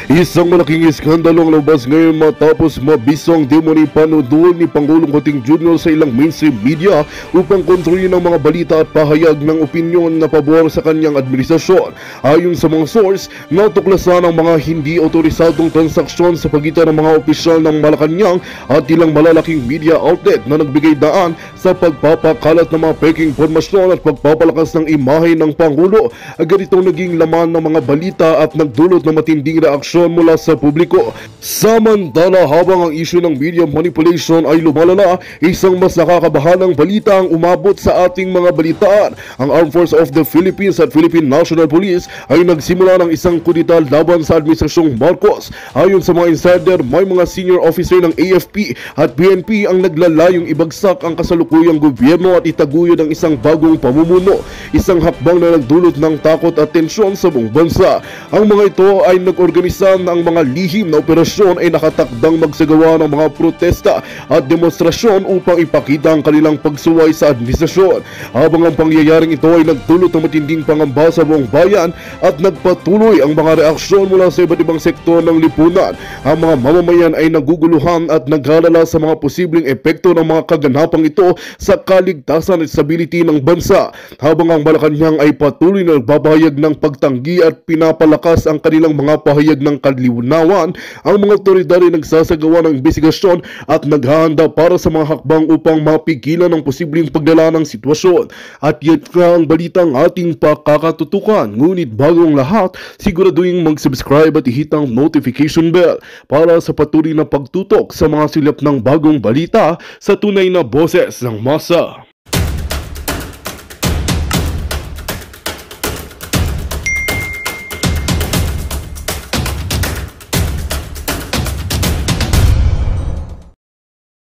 Isang malaking iskandalo ang labas ngayon matapos mabisang demo ni panudol ni Pangulong Kuting Jr. sa ilang mainstream media upang kontrolin ang mga balita at pahayag ng opinyon na pabor sa kanyang administrasyon. Ayon sa mga source, natuklasan ang mga hindi otorisadong transaksyon sa pagitan ng mga opisyal ng Malacanang at ilang malalaking media outlet na nagbigay daan sa pagpapakalat ng mga peking impormasyon at pagpapalakas ng imahe ng Pangulo. Ganito naging laman ng mga balita at nagdulot ng matinding reaksyon mula sa publiko. Samantala, habang ang isyu ng media manipulation ay lumalala, isang mas nakakabahalang balita ang umabot sa ating mga balitaan. Ang Armed Forces of the Philippines at Philippine National Police ay nagsimula ng isang kudita laban sa administrasyong Marcos. Ayon sa mga insider, may mga senior officer ng AFP at PNP ang naglalayong ibagsak ang kasalukuyang gobyerno at itaguyod ang isang bagong pamumuno. Isang hakbang na nagdulot ng takot at tensyon sa buong bansa. Ang mga ito ay nag-organisa ng mga lihim na operasyon ay nakatakdang magsagawa ng mga protesta at demonstrasyon upang ipakita ang kanilang pagsuway sa administrasyon. Habang ang pangyayaring ito ay nagdulot ng matinding pangamba sa buong bayan at nagpatuloy ang mga reaksyon mula sa iba't ibang sektor ng lipunan, ang mga mamamayan ay naguguluhan at nag-aalala sa mga posibleng epekto ng mga kaganapang ito sa kaligtasan at stability ng bansa. Habang ang Malacanang ay patuloy na nagbabahayag ng pagtanggi at pinapalakas ang kanilang mga pahayag ng kalinawan, ang mga otoridad ay nagsasagawa ng investigasyon at naghahanda para sa mga hakbang upang mapigilan ang posibleng pagdala ng sitwasyon. At yan nga ang balitang ating pakakatutukan. Ngunit bago ang lahat, siguraduhin mag-subscribe at i-hit ang notification bell para sa patuloy na pagtutok sa mga silip ng bagong balita sa tunay na boses ng masa.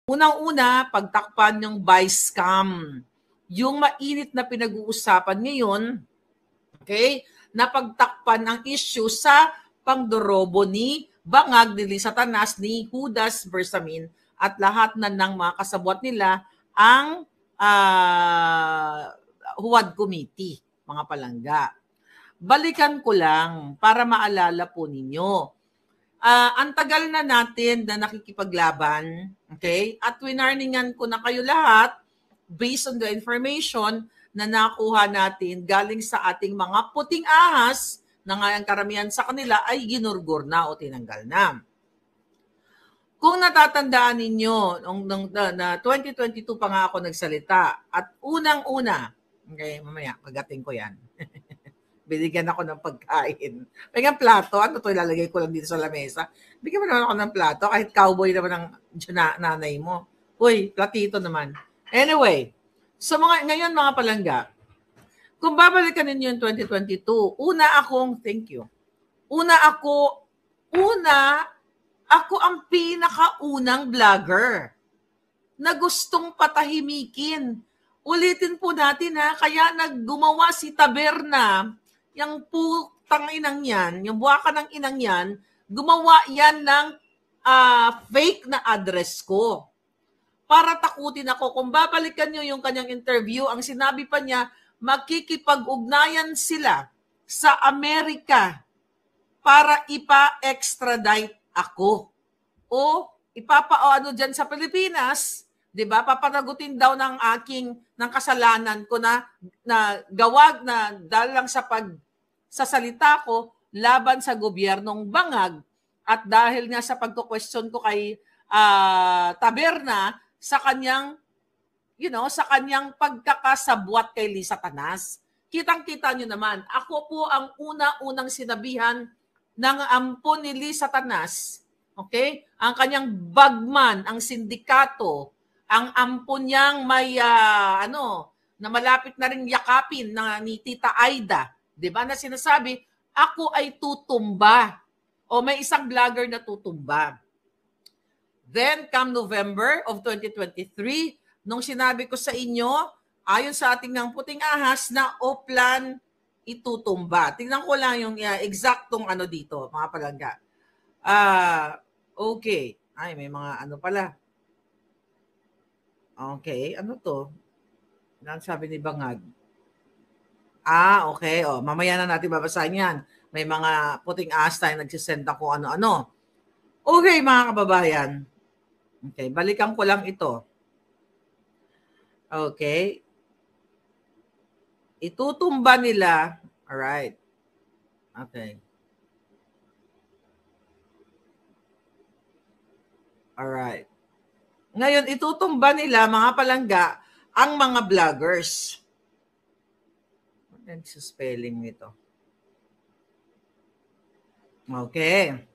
Unang-una, pagtakpan ng vice scam. Yung mainit na pinag-uusapan ngayon, okay, na pagtakpan ang issue sa pangdorobo ni Bangag, ni Satanas, ni Judas Bersamin at lahat na ng mga kasabwat nila ang Huwad Committee, mga palangga. Balikan ko lang para maalala po ninyo. Ang tagal na natin na nakikipaglaban, okay? At winarningan ko na kayo lahat based on the information na nakuha natin galing sa ating mga puting ahas na nga ang karamihan sa kanila ay ginurgur na o tinanggal na. Kung natatandaan ninyo, na 2022 pa nga ako nagsalita at unang-una, okay, mamaya, pagating ko yan. Binigyan ako ng pagkain. May plato, ano to, ilalagay ko lang dito sa lamesa. Bigyan mo naman ako ng plato, kahit cowboy naman ang nanay mo. Uy, platito naman. Anyway, so ngayon mga palangga, kung babalikan ninyo yung 2022, ako ang pinakaunang vlogger na gustong patahimikin. Ulitin po natin kaya naggumawa si Taberna, yung putang inang yan, yung buwaka ng inang yan, gumawa yan ng fake na address ko. Para takutin ako. Kung babalikan nyo yung kanyang interview, ang sinabi pa niya, makikipag-ugnayan sila sa Amerika para ipa-extradite ako. O ipapa-ano dyan sa Pilipinas, 'di ba? Papanagutin daw ng kasalanan ko na gawag na dahil lang sa salita ko laban sa gobyernong Bangag at dahil nga sa pagko-question ko kay Taberna sa kanyang sa kanyang pagkakasabwat kay Satanas. Kitang-kita nyo naman, ako po ang una-unang sinabihan ng ampon ni Satanas, okay? Ang kanyang bagman, ang sindikato, ang ampon niyang may na malapit na rin yakapin ni Tita Aida, 'di ba, na sinasabi, ako ay tutumba o may isang vlogger na tutumba. Then come November of 2023, nung sinabi ko sa inyo, ayon sa ating ng puting ahas na Oplan itutumba. Tingnan ko lang yung eksaktong dito, mga palangga. Okay. Ay, may mga pala. Okay, ano to? Ano sabi ni Bangag? Okay. Mamaya na natin babasahin yan. May mga puting ahas tayong nagsisend ako ano-ano. Okay, mga kababayan. Okay, balikan ko lang ito. Okay. Itutumba nila. Alright. Okay. Alright. Ngayon, itutumba nila, mga palangga, ang mga vloggers. Ano yung spelling nito? Okay.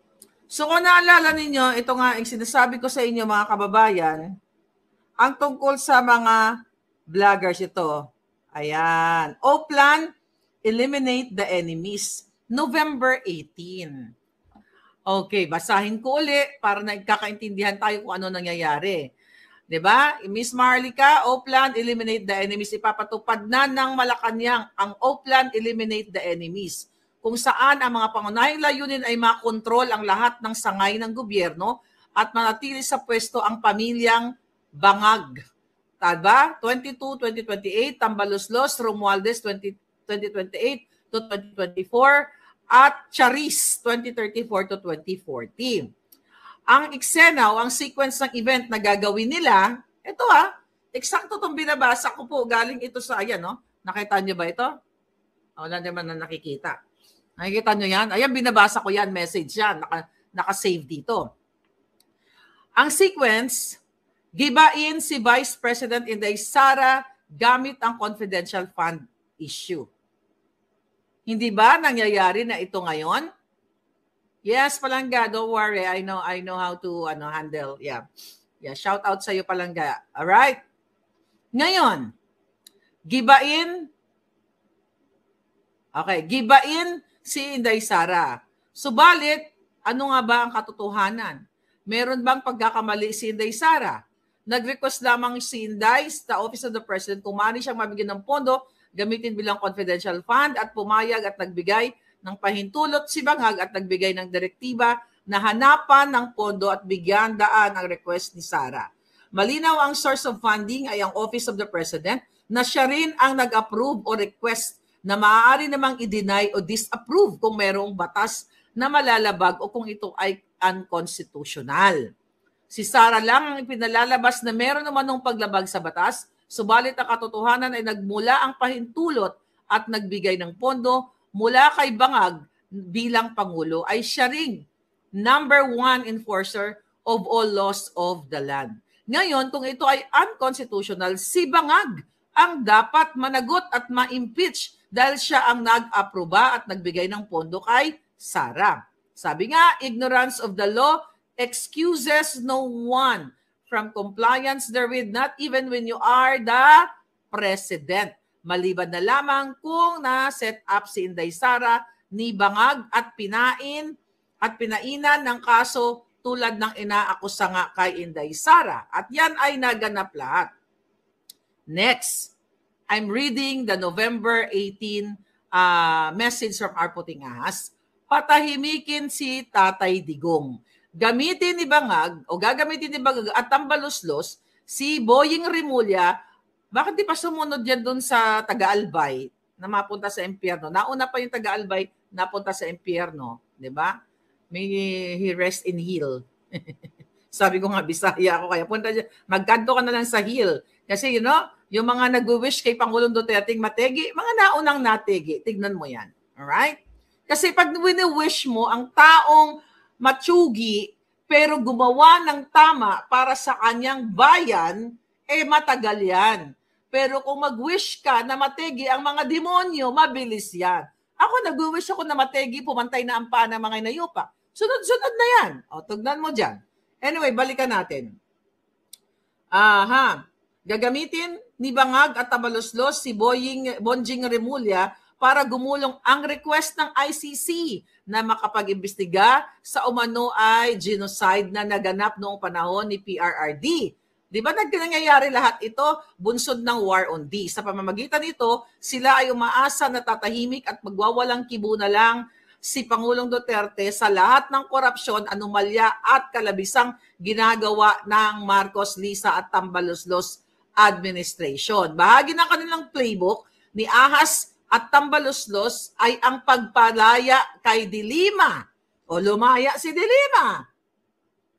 So kung naalala ninyo, ito nga yung sinasabi ko sa inyo, mga kababayan, ang tungkol sa mga vloggers ito. Ayan. O-Plan, Eliminate the Enemies. November 18. Okay, basahin ko uli para nagkakaintindihan tayo kung ano nangyayari. 'Di ba? Miss Marlica, O-Plan, Eliminate the Enemies. Ipapatupad na ng Malacanang ang O-Plan, Eliminate the Enemies, kung saan ang mga pangunahing layunin ay makontrol ang lahat ng sangay ng gobyerno at manatili sa pwesto ang pamilyang Bangag. Taba? 22-2028, Tambaluslos, Romualdez 2028 to 2024, at Charis 2034 to 2040. Ang eksena o ang sequence ng event na gagawin nila, ito eksakto itong binabasa ko po, galing ito sa, ayan, no? Nakita nyo ba ito? Wala naman na nakikita. Nakikita nyo yan? Ayan, binabasa ko yan, message yan, naka-save dito. Ang sequence, gibain si Vice President Inday Sara gamit ang confidential fund issue. Hindi ba nangyayari na ito ngayon? Yes, Palangga, don't worry. I know how to handle. Yeah, shout out sa iyo, Palangga. All right. Ngayon, gibain si Inday Sara. Subalit, ano nga ba ang katotohanan? Meron bang pagkakamali si Inday Sara? Nag-request lamang si Inday sa Office of the President kung maaari siyang mabigyan ng pondo, gamitin bilang confidential fund, at pumayag at nagbigay ng pahintulot si Bangag at nagbigay ng direktiba na hanapan ng pondo at bigyan daan ang request ni Sara. Malinaw ang source of funding ay ang Office of the President na siya rin ang nag-approve o request na maaari namang i-deny o disapprove kung mayroong batas na malalabag o kung ito ay unconstitutional. Si Sara lang ang ipinalalabas na meron naman ng paglabag sa batas, subalit ang katotohanan ay nagmula ang pahintulot at nagbigay ng pondo mula kay Bangag bilang Pangulo ay siya ring number 1 enforcer of all laws of the land. Ngayon, kung ito ay unconstitutional, si Bangag ang dapat managot at ma-impeach dahil siya ang nag-aproba at nagbigay ng pondo kay Sara. Sabi nga, ignorance of the law excuses no one from compliance therewith, not even when you are the president. Maliban na lamang kung na-set up si Inday Sara ni Bangag at pinainan ng kaso tulad ng inaakusa nga kay Inday Sara. At yan ay naganap lahat. Next, I'm reading the November 18 message from our puting ahas. Patahimikin si Tatay Digong. Gagamitin ni Bangag at Tambaluslos si Boying Rimulya. Bakit di pa sumunod yan doon sa Taga-Albay na mapunta sa impyerno? Nauna pa yung Taga-Albay, napunta sa impyerno. Diba? May he rest in hill. Sabi ko nga, Bisaya ako. Kaya punta dyan, magkanto ka na lang sa hill. Kasi yung mga nag-wish kay Pangulong Duterte mategi, mga naunang nategi. Tignan mo yan. Alright? Kasi pag wini-wish mo ang taong matsugi pero gumawa ng tama para sa kanyang bayan, matagal yan. Pero kung mag-wish ka na mategi ang mga demonyo, mabilis yan. Ako, nag-wish ako na mategi, pumantay na ang paa ng mga inayupa. Sunod-sunod na yan. O, tugnan mo dyan. Anyway, balikan natin. Gagamitin ni Bangag at Tambaluslos si Bonjing Rimulya para gumulong ang request ng ICC na makapag-imbestiga sa umano ay genocide na naganap noong panahon ni PRRD. Di ba nangyayari lahat ito bunsod ng war on D? Sa pamamagitan nito, sila ay umaasa na tatahimik at magwawalang kibo na lang si Pangulong Duterte sa lahat ng korupsyon, anomalya at kalabisang ginagawa ng Marcos, Lisa at Tambaluslos administration. Bahagi ng kanilang playbook ni Ahas at Tambaluslos ay ang pagpalaya kay Dilima. O lumaya si Dilima.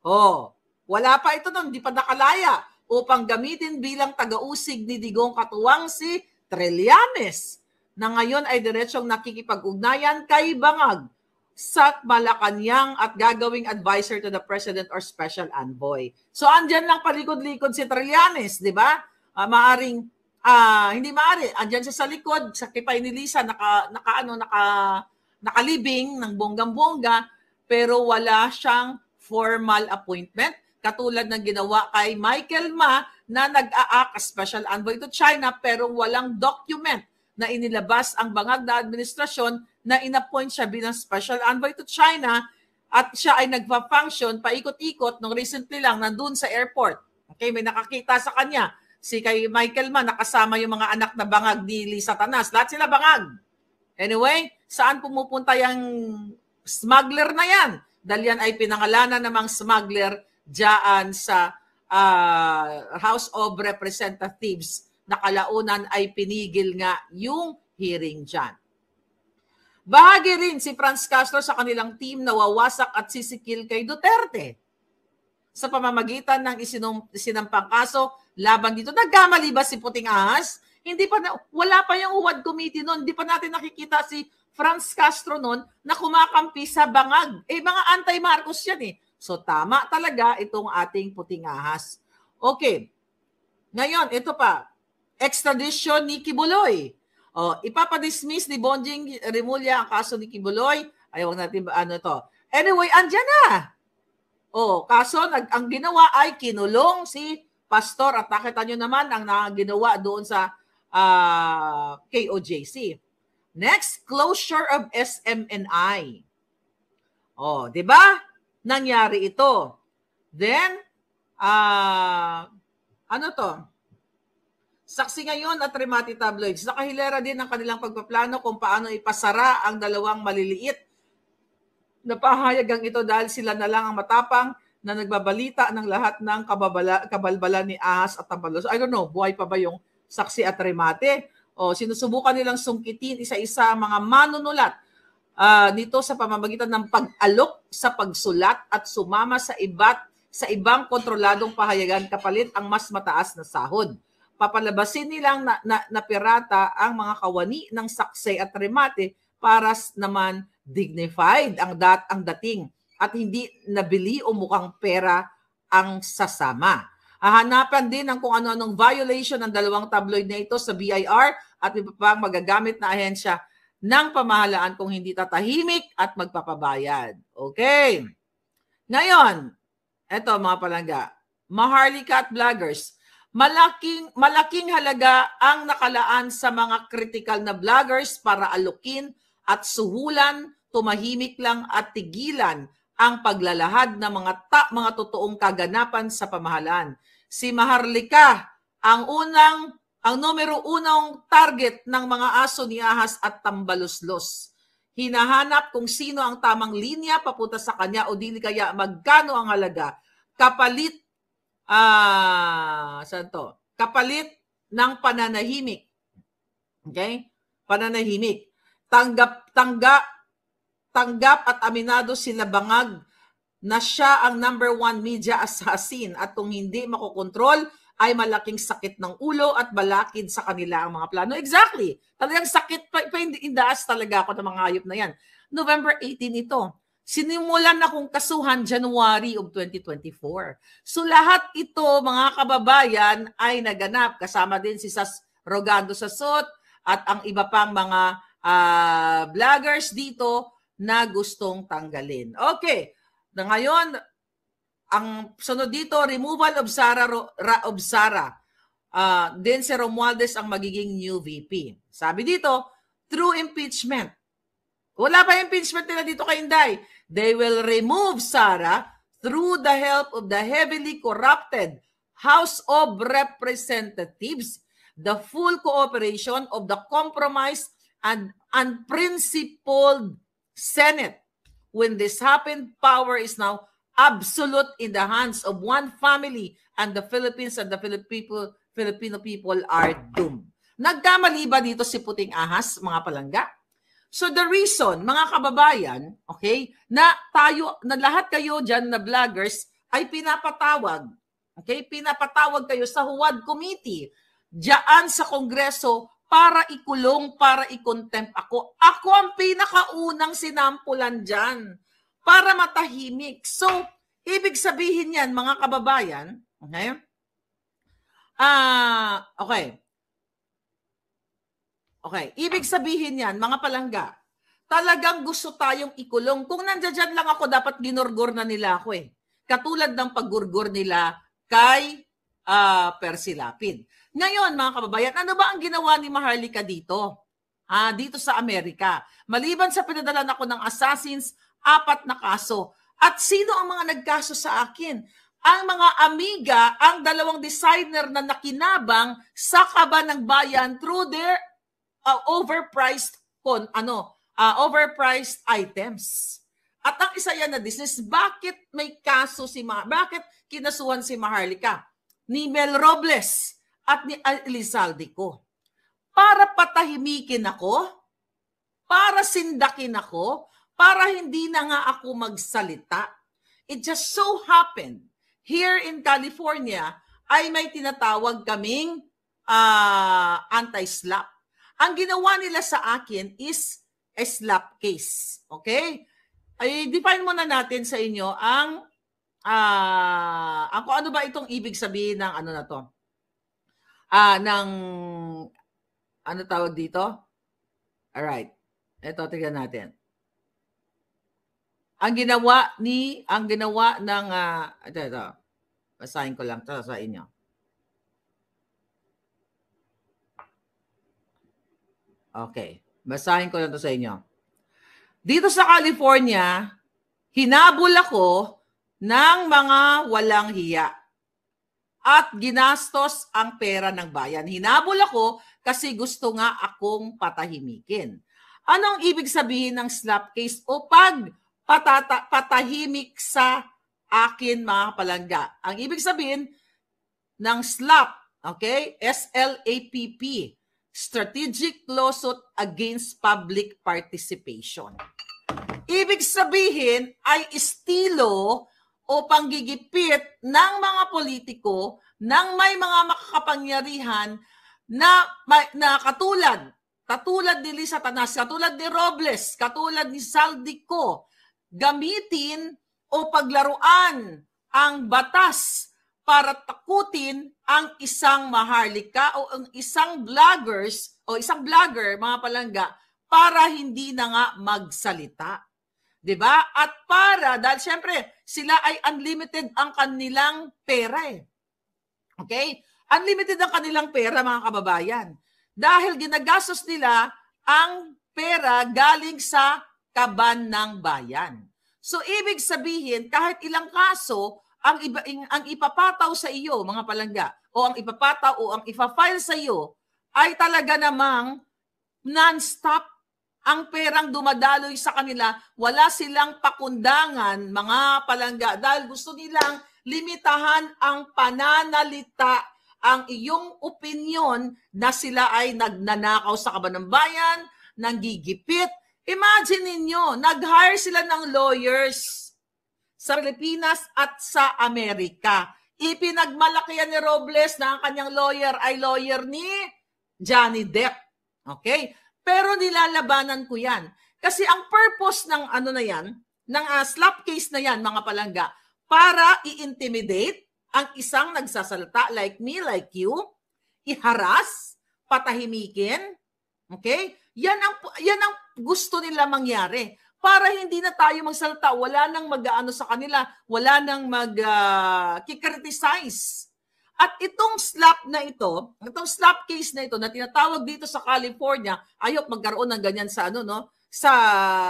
O, wala pa ito nun, di pa nakalaya upang gamitin bilang tagausig ni Digong katuwang si Trillanes na ngayon ay diretsong nakikipag-ugnayan kay Bangag sa Malacanang at gagawing advisor to the President or Special Envoy. So andyan lang palikod-likod si Trillanes, di ba? Hindi maaari, andyan siya sa likod, sa kipay ni Lisa, nakalibing ng bonggang-bongga, pero wala siyang formal appointment, katulad ng ginawa kay Michael Ma na nag-aak as Special Envoy to China pero walang document na inilabas ang bangag na administrasyon na inappoint siya bilang Special Envoy to China at siya ay nagpa-function paikot-ikot nung recently lang nandun sa airport. Okay, may nakakita sa kanya. Si kay Michael Ma, nakasama yung mga anak na bangag ni Lisa Tanas. Lahat sila bangag. Anyway, saan pumupunta yung smuggler na yan? Dahil yan ay pinangalanan namang smuggler diyan sa House of Representatives na kalaunan ay pinigil nga yung hearing dyan. Bahagi rin si Franz Castro sa kanilang team na wawasak at sisikil kay Duterte sa pamamagitan ng isinampang kaso laban dito. Nagkamali ba si Puting Ahas? Wala pa yung UWAD committee noon. Hindi pa natin nakikita si Franz Castro noon na kumakampi sa bangag. Mga anti-Marcos yan eh. So tama talaga itong ating Puting Ahas. Okay. Ngayon, ito pa. Extradition ni Kibuloy. Ipapadismiss ni Bonjing Remulla ang kaso ni Kibuloy. Huwag natin ito. Anyway, andyan na. Kaso ang ginawa ay kinulong si Pastor at nakita nyo naman ang ginawa doon sa KOJC. Next, closure of SMNI. Di ba? Nangyari ito. Then, saksi ngayon at Remati Tabloids. Nakahilera din ang kanilang pagpaplano kung paano ipasara ang dalawang maliliit na pahayagang ito dahil sila na lang ang matapang na nagbabalita ng lahat ng kabalbala ni Ahas at Tambaluslos. I don't know, buhay pa ba yung saksi at Remate? Sinusubukan nilang sungkitin isa-isa ang mga manunulat nito sa pamamagitan ng pag-alok sa pagsulat at sumama sa ibang kontroladong pahayagan kapalit ang mas mataas na sahod. Papalabasin nilang na pirata ang mga kawani ng saksi at Remate para naman dignified ang dating at hindi nabili o mukhang pera ang sasama. Hahanapan din ang kung ano-anong violation ng dalawang tabloid na ito sa BIR at iba pang magagamit na ahensya ng pamahalaan kung hindi tatahimik at magpapabayad. Okay. Ngayon, eto mga palangga, Maharlika at vloggers, malaking halaga ang nakalaan sa mga critical na vloggers para alukin at suhulan, tumahimik lang at tigilan ang paglalahad ng mga totoong kaganapan sa pamahalaan. Si Maharlika ang numero unang target ng mga aso ni Ahas at Tambaluslos. Hinahanap kung sino ang tamang linya papunta sa kanya o dili kaya magkano ang halaga kapalit kapalit ng pananahimik. Okay? Pananahimik. Tanggap at aminado sila bangag na siya ang #1 media assassin at kung hindi makokontrol ay malaking sakit ng ulo at balakid sa kanila ang mga plano. Exactly. Talagang sakit pa indaas talaga ako ng mga hayop na yan. November 18 ito. Sinimulan na kong kasuhan January of 2024. So lahat ito mga kababayan ay naganap. Kasama din si Sas Rogando Sasot at ang iba pang mga vloggers dito na gustong tanggalin. Okay. Na ngayon, ang sunod dito, removal of Sara. Then si Romualdez ang magiging new VP. Sabi dito, through impeachment. Wala pa impeachment nila dito kay Inday. They will remove Sara through the help of the heavily corrupted House of Representatives, the full cooperation of the compromised and unprincipled Senate. When this happened, power is now absolute in the hands of one family and the Philippines and the Filipino people are doomed. Nagkamali ba dito si Puting Ahas, mga palangga? So the reason, mga kababayan, okay, na lahat kayo dyan na vloggers ay pinapatawag, okay, pinapatawag kayo sa Huwad Committee, diyan sa Kongreso para ikulong, para i-contempt ako. Ako ang pinakaunang sinampulan dyan para matahimik. So, ibig sabihin yan, mga kababayan, okay, Okay, ibig sabihin yan, mga palangga, talagang gusto tayong ikulong. Kung nandiyan lang ako, dapat ginurgur na nila ako eh. Katulad ng paggurgur nila kay Percy Lapid. Ngayon, mga kababayan, ano ba ang ginawa ni Maharlika dito? Dito sa Amerika. Maliban sa pinadalan ako ng assassins, 4 na kaso. At sino ang mga nagkaso sa akin? Ang mga amiga, ang 2 designer na nakinabang sa Kaba ng Bayan through their overpriced items. At ang isa yan na business, bakit may kaso bakit kinasuhan si Maharlika? Ni Mel Robles at ni Elizalde ko. Para patahimikin ako, para sindakin ako, para hindi na nga ako magsalita. It just so happened, here in California, ay may tinatawag kaming anti-slap. Ang ginawa nila sa akin is a slap case. Okay? Ay define muna natin sa inyo ang kung ano ba itong ibig sabihin ng ano na to. Ng ano tawag dito? Alright. Ito, tignan natin. Ang ginawa ng ito. Basahin ko lang to sa inyo. Okay. Basahin ko lang to sa inyo. Dito sa California, hinabol ako ng mga walang hiya at ginastos ang pera ng bayan. Hinabol ako kasi gusto nga akong patahimikin. Anong ibig sabihin ng slap case o patahimik sa akin, mga palangga? Ang ibig sabihin ng slap, okay? SLAPP. Strategic Lawsuit Against Public Participation. Ibig sabihin ay estilo o panggigipit ng mga politiko ng may mga makakapangyarihan na katulad ni Lisa Tanas, katulad ni Robles, katulad ni Saldico, gamitin o paglaruan ang batas para takutin ang isang Maharlika o ang isang vlogger, mga palangga, para hindi na nga magsalita. 'Di ba? At dahil syempre, sila ay unlimited ang kanilang pera eh. Okay? Unlimited ang kanilang pera, mga kababayan. Dahil ginagastos nila ang pera galing sa kaban ng bayan. So, ibig sabihin, kahit ilang kaso, ang ipapataw sa iyo, mga palangga, o ang ipapataw o ang ipa-file sa iyo ay talaga namang non-stop ang perang dumadaloy sa kanila. Wala silang pakundangan, mga palangga, dahil gusto nilang limitahan ang pananalita, ang iyong opinyon na sila ay nagnanakaw sa kaban ng bayan, nanggigipit. Imagine ninyo, nag-hire sila ng lawyers sa Pilipinas at sa Amerika. Ipinagmalakihan ni Robles na ang kanyang lawyer ay lawyer ni Johnny Depp. Okay? Pero nilalabanan ko yan. Kasi ang purpose ng ng slap case na yan, mga palangga, para i-intimidate ang isang nagsasalita like me, like you, iharas, patahimikin. Okay? Yan ang gusto nila mangyari. Para hindi na tayo magsalita, wala nang mag-aano sa kanila, wala nang mag-criticize. At itong slap case na ito na tinatawag dito sa California, ayok magkaroon ng ganyan sa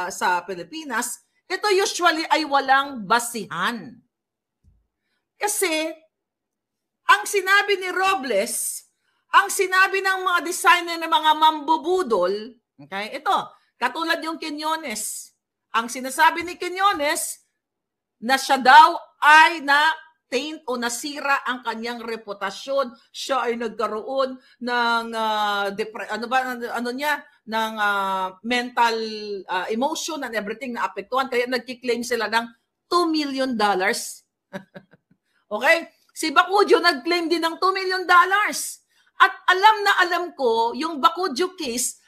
sa Pilipinas, ito usually ay walang basihan. Kasi ang sinabi ni Robles, ang sinabi ng mga designer ng mga mambubudol, okay? Ito, katulad yung Quiñones. Ang sinasabi ni Quiñones na siya daw ay na-taint o nasira ang kanyang reputasyon. Siya ay nagkaroon ng ng mental emotion and everything na apektuhan. Kaya nagkiklaim sila ng $2 million. Okay? Si Bacudio nag-claim din ng $2 million. At alam na alam ko, yung Bacudio case,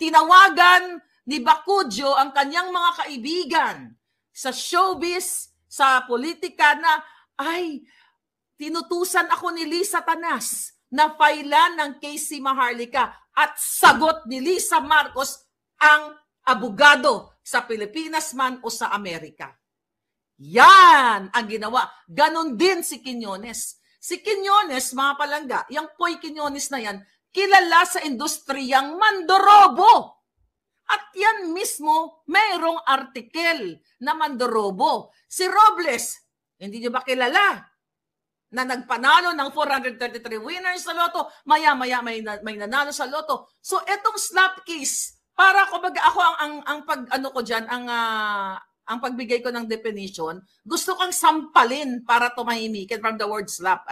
tinawagan ni Bacudio ang kanyang mga kaibigan sa showbiz, sa politika na, ay, tinutusan ako ni Lisa Tanas na failan ng case si Maharlika at sagot ni Lisa Marcos ang abogado sa Pilipinas man o sa Amerika. Yan ang ginawa. Ganon din si Quiñones. Si Quiñones, mga palangga, yung Poy Quiñones na yan, kilala sa industriyang mandorobo. At yan mismo, mayroong artikel na mandorobo. Si Robles, hindi niyo ba kilala? Na nagpanalo ng 433 winners sa loto, maya-maya may nanalo sa loto. So etong slap case, para ako ang pagbigay ko ng definition, gusto kang sampalin para tumahimikin from the word slap,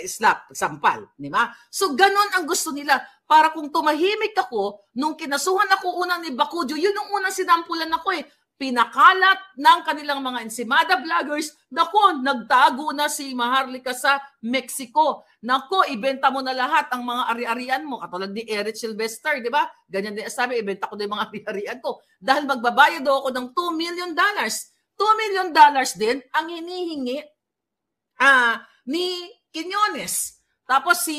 slap, sampal, di ba? So ganon ang gusto nila. Para kung tumahimik ako, nung kinasuhan ako unang ni Bacudio, yun yung unang sinampulan ako pinakalat ng kanilang mga ensimada vloggers, nako, nagtago na si Maharlika sa Mexico. Nako, ibenta mo na lahat ang mga ari-arian mo. Katulad ni Eric Sylvester, di ba? Ganyan din sabi, ibenta ko din mga ari-arian ko. Dahil magbabayad ako ng $2 million. $2 million din ang hinihingi ni Quiñones. Tapos si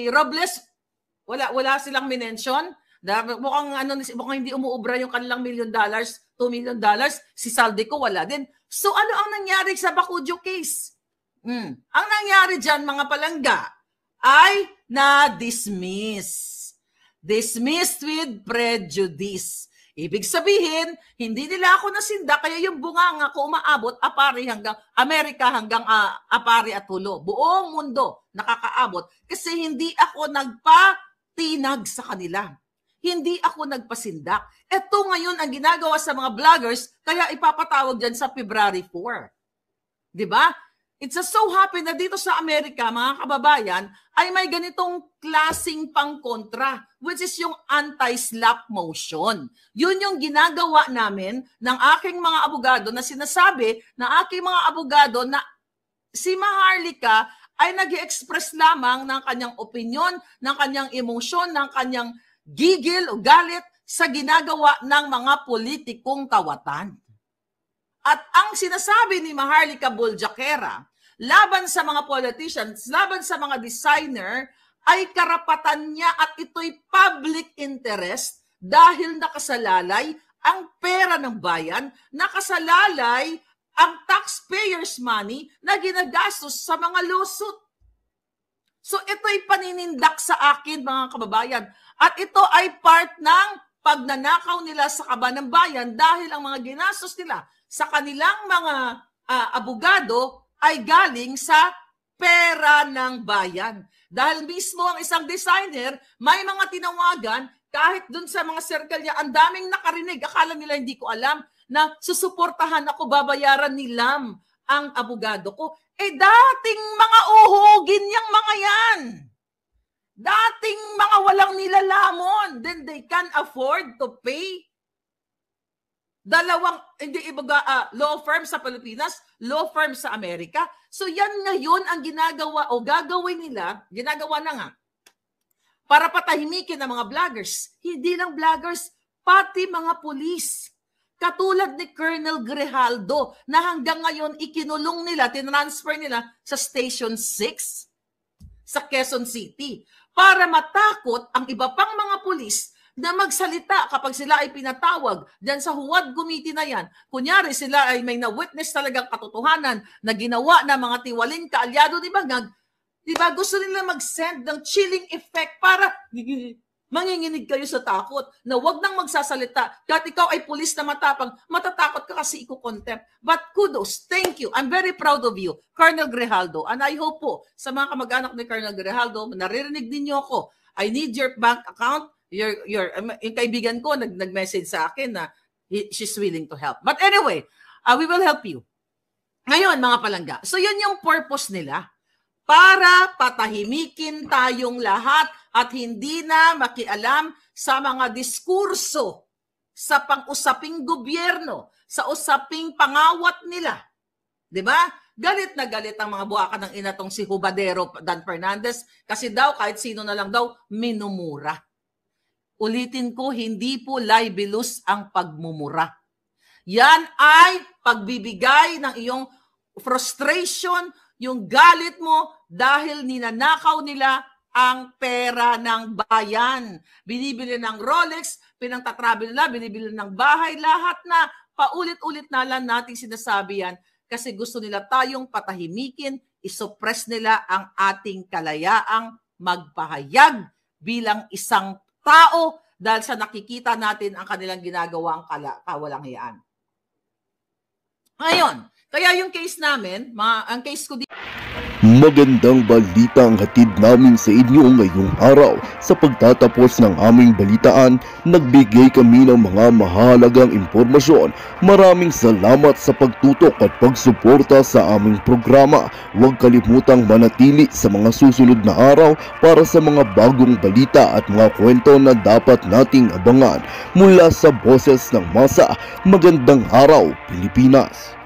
Robles, wala silang minention. Mukhang hindi umuubra yung kanilang $1 million, $2 million. Si Saldico wala din. So ano ang nangyari sa Bacudio case? Ang nangyari dyan, mga palangga, ay na-dismiss. Dismissed with prejudice. Ibig sabihin, hindi nila ako nasinda, kaya yung bunganga ko umaabot apari hanggang Amerika, hanggang apari at hulo. Buong mundo nakakaabot kasi hindi ako nagpatinag sa kanila. Hindi ako nagpasindak. Ito ngayon ang ginagawa sa mga vloggers, kaya ipapatawag dyan sa February 4. Diba? It's just so happy na dito sa Amerika, mga kababayan, ay may ganitong klaseng pangkontra, which is yung anti-slap motion. Yun yung ginagawa namin ng aking mga abogado na sinasabi ng aking mga abogado na si Maharlika ay nag-express lamang ng kanyang opinion, ng kanyang emosyon, ng kanyang gigil o galit sa ginagawa ng mga politikong kawatan. At ang sinasabi ni Maharlika Boljaquera laban sa mga politicians, laban sa mga designer, ay karapatan niya at ito'y public interest dahil nakasalalay ang pera ng bayan, nakasalalay ang taxpayers' money na ginagastos sa mga lawsuit. So ito'y paninindak sa akin, mga kababayan. At ito ay part ng pagnanakaw nila sa kaban ng bayan dahil ang mga ginastos nila sa kanilang mga abogado ay galing sa pera ng bayan. Dahil mismo ang isang designer, may mga tinawagan, kahit dun sa mga circle niya, ang daming nakarinig. Akala nila hindi ko alam na susuportahan ako, babayaran ni Lam ang abogado ko. Dating mga uhugin yang mga yan. Dating mga walang nilalamon. Then they can afford to pay. Law firm sa Pilipinas, law firm sa Amerika. So yan ngayon ang ginagawa o gagawin nila, ginagawa na nga, para patahimikin ang mga vloggers. Hindi lang vloggers, pati mga pulis. Katulad ni Colonel Grijaldo na hanggang ngayon ikinulong nila, tinransfer nila sa Station 6 sa Quezon City para matakot ang iba pang mga pulis na magsalita kapag sila ay pinatawag dyan sa huwad committee na yan. Kunyari sila ay may na-witness talagang katotohanan na ginawa ng mga tiwaling kaalyado, di ba? Gusto nila mag-send ng chilling effect para manginginig kayo sa takot na wag nang magsasalita. Kahit ikaw ay pulis na matapang, matatakot ka kasi iko-contempt. But kudos, thank you. I'm very proud of you, Colonel Grijaldo. And I hope po sa mga kamag-anak ni Colonel Grijaldo, naririnig din niyo ako. I need your bank account. Yung kaibigan ko nag-message sa akin na she's willing to help. But anyway, we will help you. Ngayon mga palangga, so yun yung purpose nila. Para patahimikin tayong lahat at hindi na makialam sa mga diskurso, sa pang-usaping gobyerno, sa usaping pangawat nila. Diba? Galit na galit ang mga buwaka ng inatong si Hubadero Dan Fernandez kasi daw kahit sino na lang daw minumura. Ulitin ko, hindi po libelous ang pagmumura. Yan ay pagbibigay ng iyong frustration, yung galit mo dahil ninanakaw nila ang pera ng bayan. Binibili ng Rolex, pinangtatravel nila, binibili ng bahay, lahat na paulit-ulit na lang nating sinasabi yan kasi gusto nila tayong patahimikin, isuppress nila ang ating kalayaang magpahayag bilang isang tao dahil sa nakikita natin ang kanilang ginagawang kawalanghiyaan. Ngayon, kaya yung case namin, ang case ko dito. Magandang balita ang hatid namin sa inyo ngayong araw. Sa pagtatapos ng aming balitaan, nagbigay kami ng mga mahalagang impormasyon. Maraming salamat sa pagtutok at pagsuporta sa aming programa. Huwag kalimutang manatili sa mga susunod na araw para sa mga bagong balita at mga kwento na dapat nating abangan. Mula sa Boses ng Masa, magandang araw Pilipinas!